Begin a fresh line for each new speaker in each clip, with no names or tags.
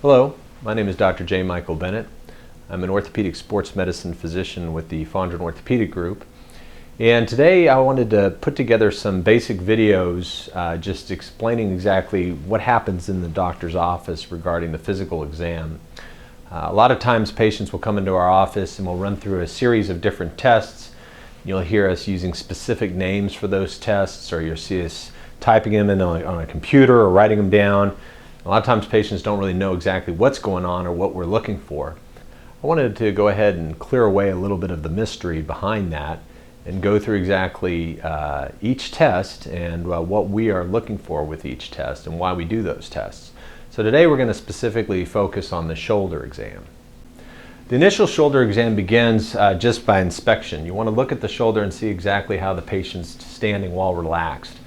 Hello, my name is Dr. J. Michael Bennett. I'm an orthopedic sports medicine physician with the Fondren Orthopedic Group. And today I wanted to put together some basic videos just explaining exactly what happens in the doctor's office regarding the physical exam. A lot of times patients will come into our office and we'll run through a series of different tests. You'll hear us using specific names for those tests, or you'll see us typing them in on a computer or writing them down. A lot of times patients don't really know exactly what's going on or what we're looking for. I wanted to go ahead and clear away a little bit of the mystery behind that and go through exactly each test and what we are looking for with each test and why we do those tests. So today we're going to specifically focus on the shoulder exam. The initial shoulder exam begins just by inspection. You want to look at the shoulder and see exactly how the patient's standing while relaxed.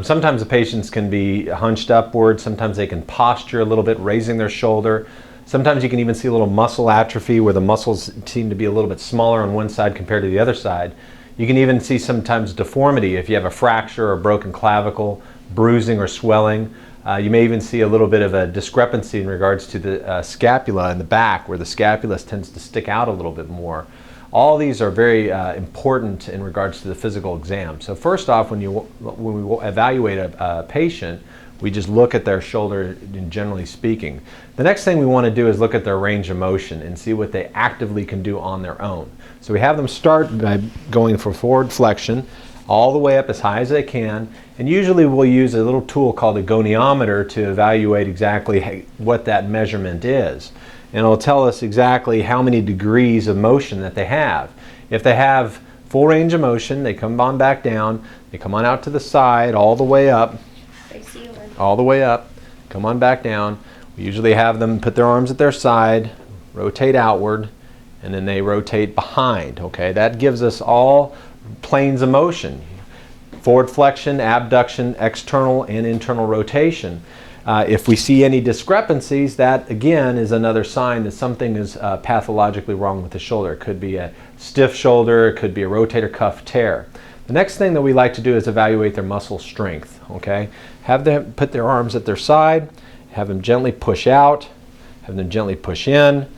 Sometimes the patients can be hunched upward, sometimes they can posture a little bit, raising their shoulder. Sometimes you can even see a little muscle atrophy where the muscles seem to be a little bit smaller on one side compared to the other side. You can even see sometimes deformity if you have a fracture or broken clavicle, bruising or swelling. You may even see a little bit of a discrepancy in regards to the scapula in the back, where the scapula tends to stick out a little bit more. All these are very important in regards to the physical exam. So first off, when we evaluate a patient, we just look at their shoulder, generally speaking. The next thing we want to do is look at their range of motion and see what they actively can do on their own. So we have them start by going for forward flexion all the way up as high as they can, and usually we'll use a little tool called a goniometer to evaluate exactly what that measurement is. And it'll tell us exactly how many degrees of motion that they have. If they have full range of motion, they come on back down, they come on out to the side, all the way up, all the way up, come on back down. We usually have them put their arms at their side, rotate outward, and then they rotate behind. Okay, that gives us all planes of motion: forward flexion, abduction, external and internal rotation. If we see any discrepancies, that again is another sign that something is pathologically wrong with the shoulder. It could be a stiff shoulder, it could be a rotator cuff tear. The next thing that we like to do is evaluate their muscle strength. Okay, have them put their arms at their side, have them gently push out, have them gently push in,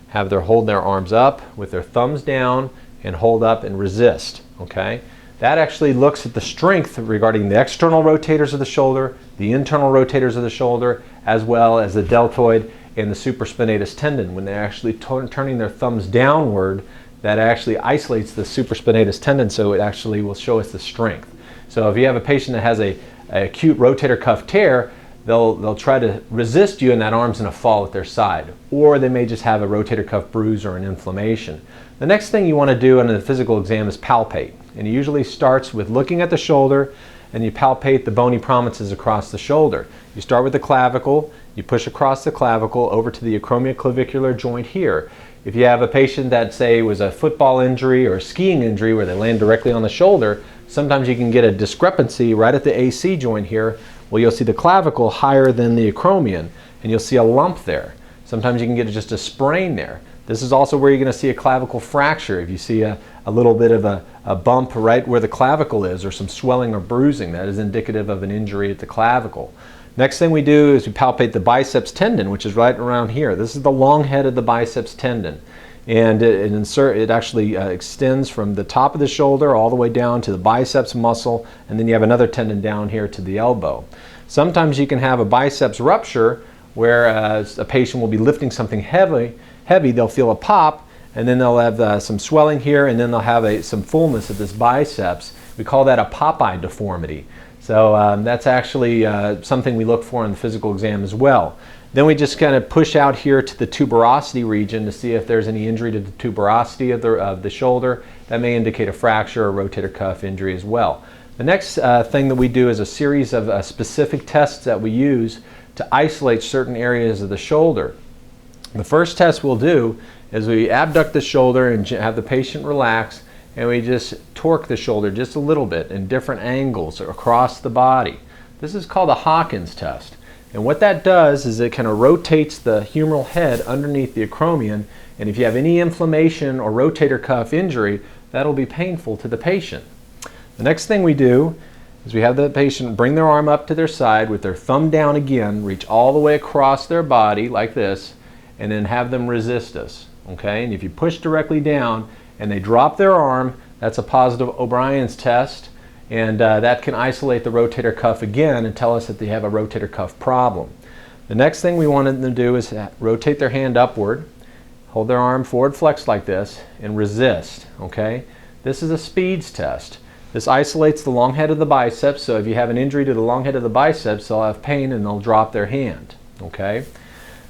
have them hold their arms up with their thumbs down and hold up and resist. Okay. That actually looks at the strength regarding the external rotators of the shoulder, the internal rotators of the shoulder, as well as the deltoid and the supraspinatus tendon. When they're actually turning their thumbs downward, that actually isolates the supraspinatus tendon, so it actually will show us the strength. So if you have a patient that has a acute rotator cuff tear, they'll try to resist you and that arm's going to fall at their side. Or they may just have a rotator cuff bruise or an inflammation. The next thing you want to do in the physical exam is palpate. And it usually starts with looking at the shoulder, and you palpate the bony prominences across the shoulder. You start with the clavicle, you push across the clavicle over to the acromioclavicular joint here. If you have a patient that, say, was a football injury or a skiing injury where they land directly on the shoulder, sometimes you can get a discrepancy right at the AC joint here. Well, you'll see the clavicle higher than the acromion, and you'll see a lump there. Sometimes you can get just a sprain there. This is also where you're going to see a clavicle fracture. If you see a little bit of a bump right where the clavicle is, or some swelling or bruising, that is indicative of an injury at the clavicle. Next thing we do is we palpate the biceps tendon, which is right around here. This is the long head of the biceps tendon. And it actually extends from the top of the shoulder all the way down to the biceps muscle, and then you have another tendon down here to the elbow. Sometimes you can have a biceps rupture where a patient will be lifting something heavy, they'll feel a pop, and then they'll have some swelling here, and then they'll have some fullness of this biceps. We call that a Popeye deformity. So that's actually something we look for in the physical exam as well. Then we just kind of push out here to the tuberosity region to see if there's any injury to the tuberosity of the shoulder. That may indicate a fracture or rotator cuff injury as well. The next thing that we do is a series of specific tests that we use to isolate certain areas of the shoulder. The first test we'll do is we abduct the shoulder and have the patient relax, and we just torque the shoulder just a little bit in different angles across the body. This is called a Hawkins test. And what that does is it kind of rotates the humeral head underneath the acromion, and if you have any inflammation or rotator cuff injury, that'll be painful to the patient. The next thing we do is we have the patient bring their arm up to their side with their thumb down again, reach all the way across their body like this, and then have them resist us. Okay? And if you push directly down and they drop their arm, that's a positive O'Brien's test, and that can isolate the rotator cuff again and tell us that they have a rotator cuff problem. The next thing we want them to do is rotate their hand upward, hold their arm forward flexed like this, and resist. Okay? This is a speeds test. This isolates the long head of the biceps, so if you have an injury to the long head of the biceps, they'll have pain and they'll drop their hand. Okay?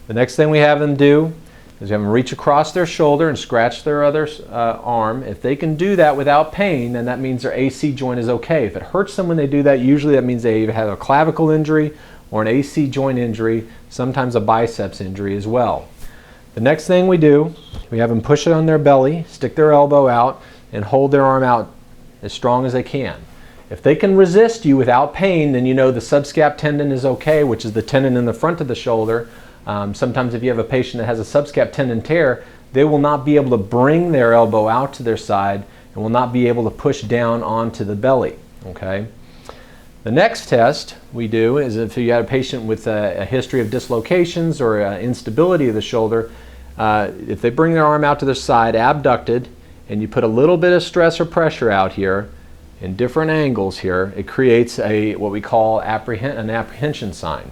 The next thing we have them do is we have them reach across their shoulder and scratch their other arm. If they can do that without pain, then that means their AC joint is okay. If it hurts them when they do that, usually that means they either have a clavicle injury or an AC joint injury, sometimes a biceps injury as well. The next thing we do, we have them push it on their belly, stick their elbow out, and hold their arm out as strong as they can. If they can resist you without pain, then you know the subscap tendon is okay, which is the tendon in the front of the shoulder. Sometimes if you have a patient that has a subscap tendon tear, they will not be able to bring their elbow out to their side and will not be able to push down onto the belly. Okay? The next test we do is if you have a patient with a history of dislocations or instability of the shoulder, if they bring their arm out to their side, abducted, and you put a little bit of stress or pressure out here in different angles here, it creates what we call an apprehension sign.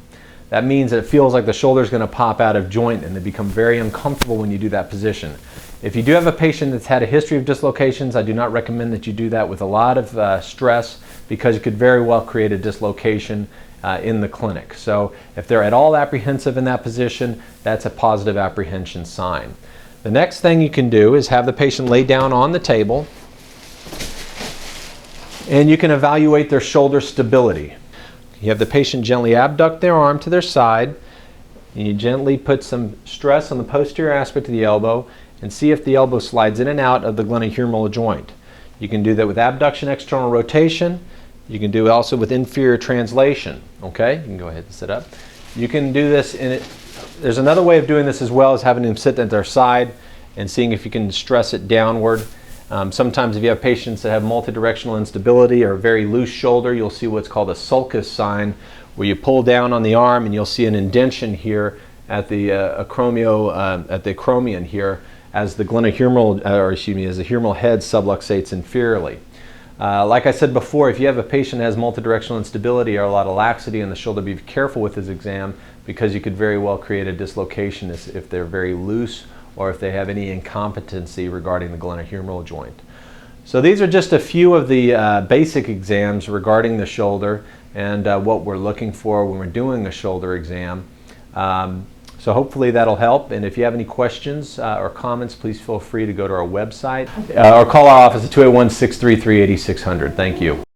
That means that it feels like the shoulder is going to pop out of joint, and they become very uncomfortable when you do that position. If you do have a patient that's had a history of dislocations, I do not recommend that you do that with a lot of stress, because you could very well create a dislocation in the clinic. So if they're at all apprehensive in that position, that's a positive apprehension sign. The next thing you can do is have the patient lay down on the table, and you can evaluate their shoulder stability. You have the patient gently abduct their arm to their side, and you gently put some stress on the posterior aspect of the elbow and see if the elbow slides in and out of the glenohumeral joint. You can do that with abduction, external rotation. You can do it also with inferior translation. Okay, you can go ahead and sit up. You can do this there's another way of doing this as well, is having them sit at their side and seeing if you can stress it downward. Sometimes if you have patients that have multidirectional instability or a very loose shoulder, you'll see what's called a sulcus sign, where you pull down on the arm and you'll see an indentation here at the acromion here, as the glenohumeral, as the humeral head subluxates inferiorly. Like I said before, if you have a patient that has multidirectional instability or a lot of laxity in the shoulder, be careful with this exam, because you could very well create a dislocation if they're very loose or if they have any incompetency regarding the glenohumeral joint. So these are just a few of the basic exams regarding the shoulder and what we're looking for when we're doing a shoulder exam. So hopefully that'll help, and if you have any questions or comments, please feel free to go to our website or call our office at 281-633-8600. Thank you.